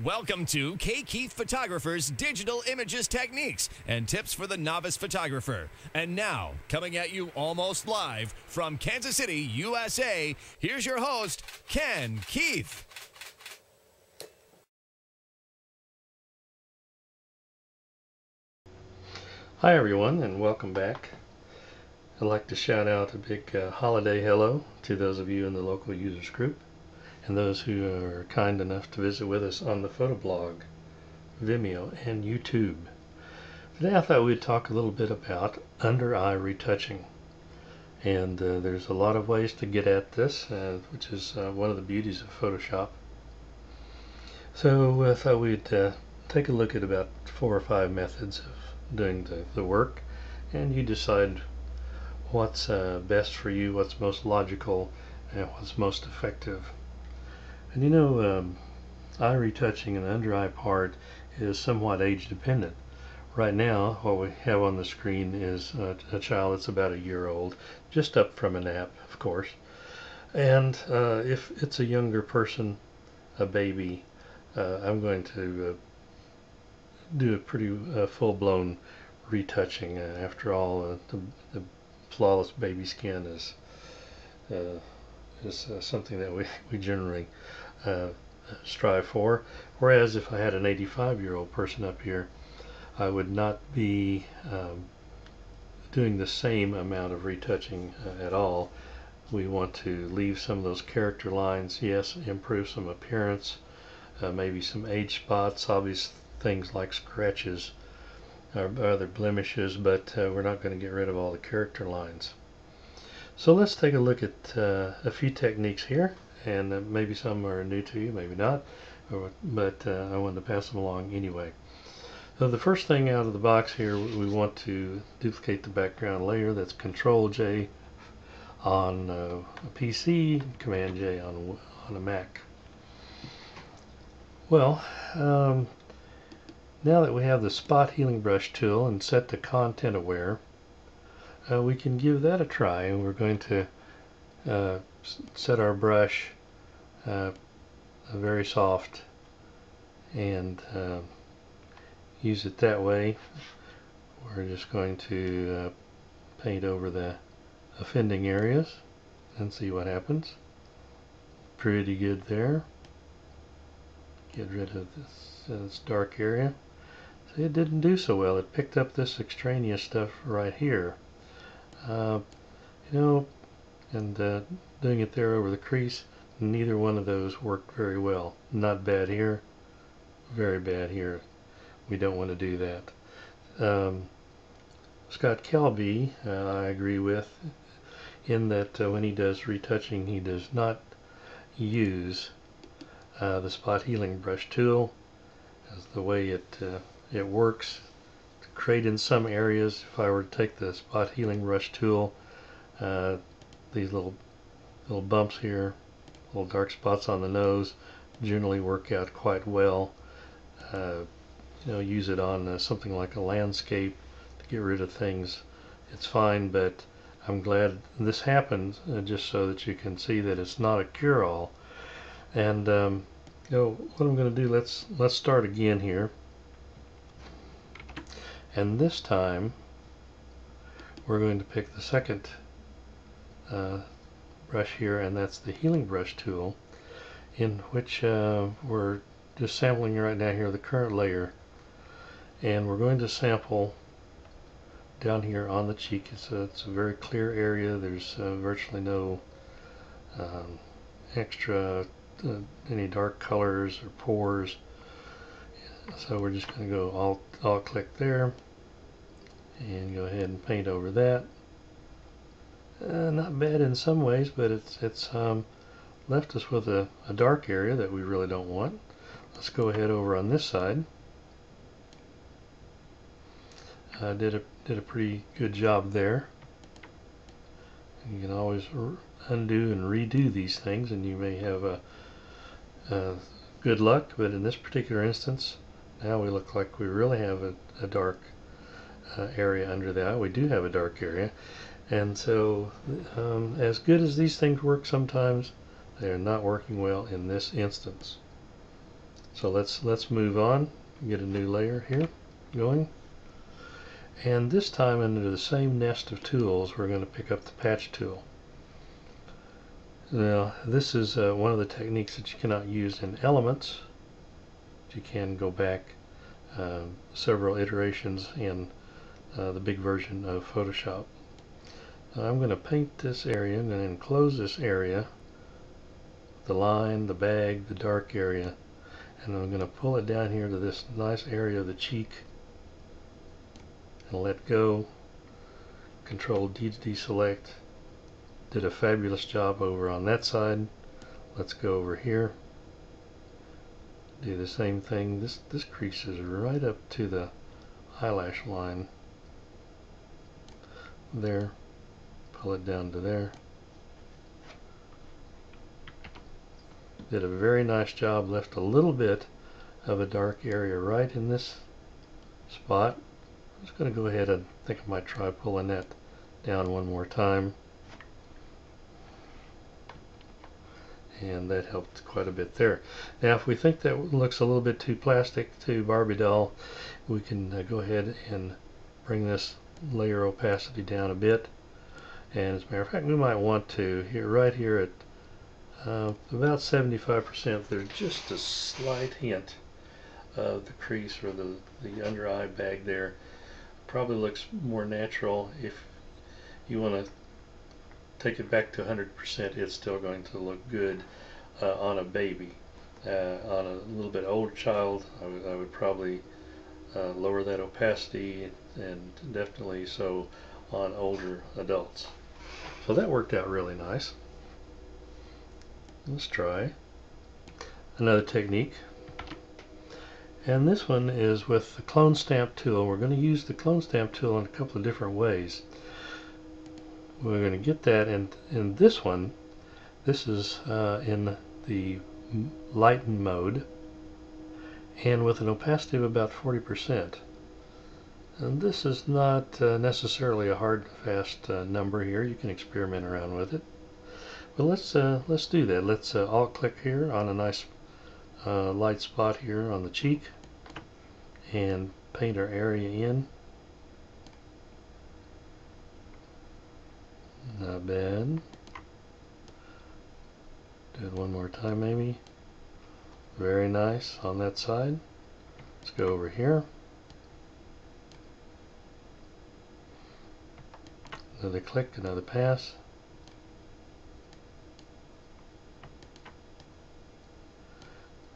Welcome to K. Keith Photographer's Digital Images Techniques and Tips for the Novice Photographer. And now, coming at you almost live from Kansas City, USA, here's your host, Ken Keith. Hi everyone, and welcome back. I'd like to shout out a big holiday hello to those of you in the local users group and those who are kind enough to visit with us on the Photoblog, Vimeo, and YouTube. Today I thought we'd talk a little bit about under-eye retouching. And there's a lot of ways to get at this, which is one of the beauties of Photoshop. So I thought we'd take a look at about 4 or 5 methods of doing the work, and you decide what's best for you, what's most logical, and what's most effective. And you know, eye retouching and the under eye part is somewhat age dependent. Right now, what we have on the screen is a child that's about a year old, just up from a nap, of course. And if it's a younger person, a baby, I'm going to do a pretty full-blown retouching. After all, the flawless baby skin is something that we generally strive for. Whereas if I had an 85-year-old person up here, I would not be doing the same amount of retouching at all. We want to leave some of those character lines, yes, improve some appearance, maybe some age spots, obvious things like scratches or other blemishes, but we're not going to get rid of all the character lines. So let's take a look at a few techniques here, and maybe some are new to you, maybe not, but I wanted to pass them along anyway. So the first thing out of the box here, we want to duplicate the background layer. That's Control J on a PC, Command J on a Mac. Well, now that we have the spot healing brush tool and set to content aware, we can give that a try, and we're going to set our brush very soft and use it that way. We're just going to paint over the offending areas and see what happens. Pretty good there. Get rid of this dark area. See, it didn't do so well. It picked up this extraneous stuff right here. You know, and doing it there over the crease, neither one of those worked very well. Not bad here, very bad here. We don't want to do that. Scott Kelby, I agree with, in that when he does retouching, he does not use the spot healing brush tool, as the way it works. Create in some areas, if I were to take the spot healing brush tool, these little bumps here, little dark spots on the nose, generally work out quite well. You know, use it on something like a landscape to get rid of things. It's fine, but I'm glad this happened, just so that you can see that it's not a cure-all. And you know what I'm going to do. Let's start again here. And this time we're going to pick the second brush here, and that's the healing brush tool, in which we're just sampling right now here the current layer, and we're going to sample down here on the cheek. It's a very clear area. There's virtually no extra any dark colors or pores. So we're just going to go alt click there and go ahead and paint over that. Not bad in some ways, but it's left us with a dark area that we really don't want. Let's go ahead over on this side. Did a pretty good job there. You can always undo and redo these things, and you may have good luck, but in this particular instance, now we look like we really have a dark area under the eye. We do have a dark area, and so as good as these things work sometimes, they are not working well in this instance. So let's move on, get a new layer here going. And this time, under the same nest of tools, we're going to pick up the patch tool. Now, this is one of the techniques that you cannot use in Elements. You can go back several iterations in the big version of Photoshop. I'm going to paint this area and then enclose this area, the line, the bag, the dark area, and I'm going to pull it down here to this nice area of the cheek and let go. Control D to deselect. Did a fabulous job over on that side. Let's go over here. Do the same thing. This crease is right up to the eyelash line. There. Pull it down to there. Did a very nice job. Left a little bit of a dark area right in this spot. I'm just going to go ahead and think I might try pulling that down one more time. And that helped quite a bit there. Now if we think that looks a little bit too plastic, too Barbie doll, we can go ahead and bring this layer opacity down a bit. And as a matter of fact, we might want to, right here at about 75%, there's just a slight hint of the crease or the under eye bag there. Probably looks more natural. If you want to take it back to 100%, it's still going to look good on a baby. On a little bit older child, I would probably lower that opacity, and definitely so on older adults. So that worked out really nice. Let's try another technique. And this one is with the clone stamp tool. We're going to use the clone stamp tool in a couple of different ways. We're going to get that in this one. This is in the lighten mode and with an opacity of about 40%. And this is not necessarily a hard and fast number here. You can experiment around with it. But let's do that. Let's alt click here on a nice light spot here on the cheek and paint our area in. Not bad. Do it one more time maybe. Very nice on that side. Let's go over here. Another click, another pass.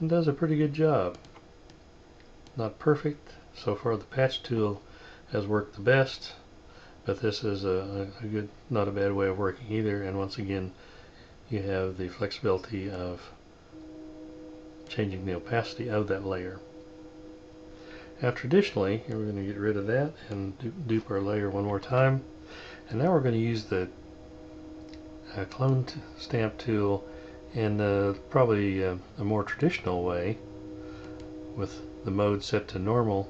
And does a pretty good job. Not perfect. So far the patch tool has worked the best, but this is a good, not a bad way of working either. And once again, you have the flexibility of changing the opacity of that layer. Now traditionally, we're going to get rid of that and dupe our layer one more time. And now we're going to use the clone stamp tool in probably a more traditional way, with the mode set to normal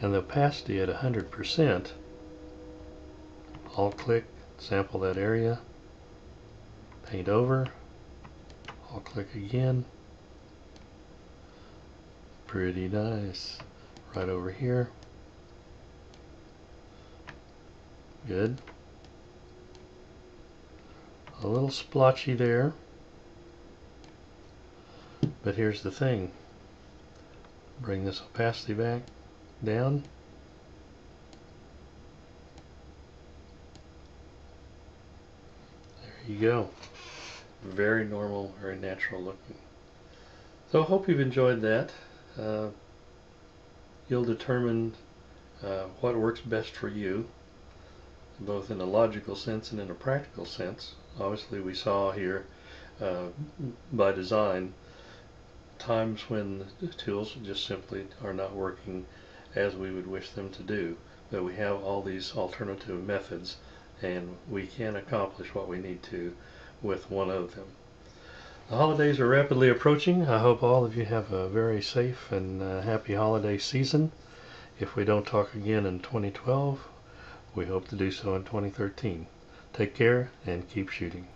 and the opacity at 100%. Alt click, sample that area, paint over, alt click again. Pretty nice. Right over here. Good. A little splotchy there, but here's the thing. Bring this opacity back down. There you go. Very normal, very natural looking. So I hope you've enjoyed that. You'll determine what works best for you, both in a logical sense and in a practical sense. Obviously we saw here by design times when the tools just simply are not working as we would wish them to do, but we have all these alternative methods and we can accomplish what we need to with one of them. The holidays are rapidly approaching. I hope all of you have a very safe and happy holiday season. If we don't talk again in 2012, we hope to do so in 2013. Take care and keep shooting.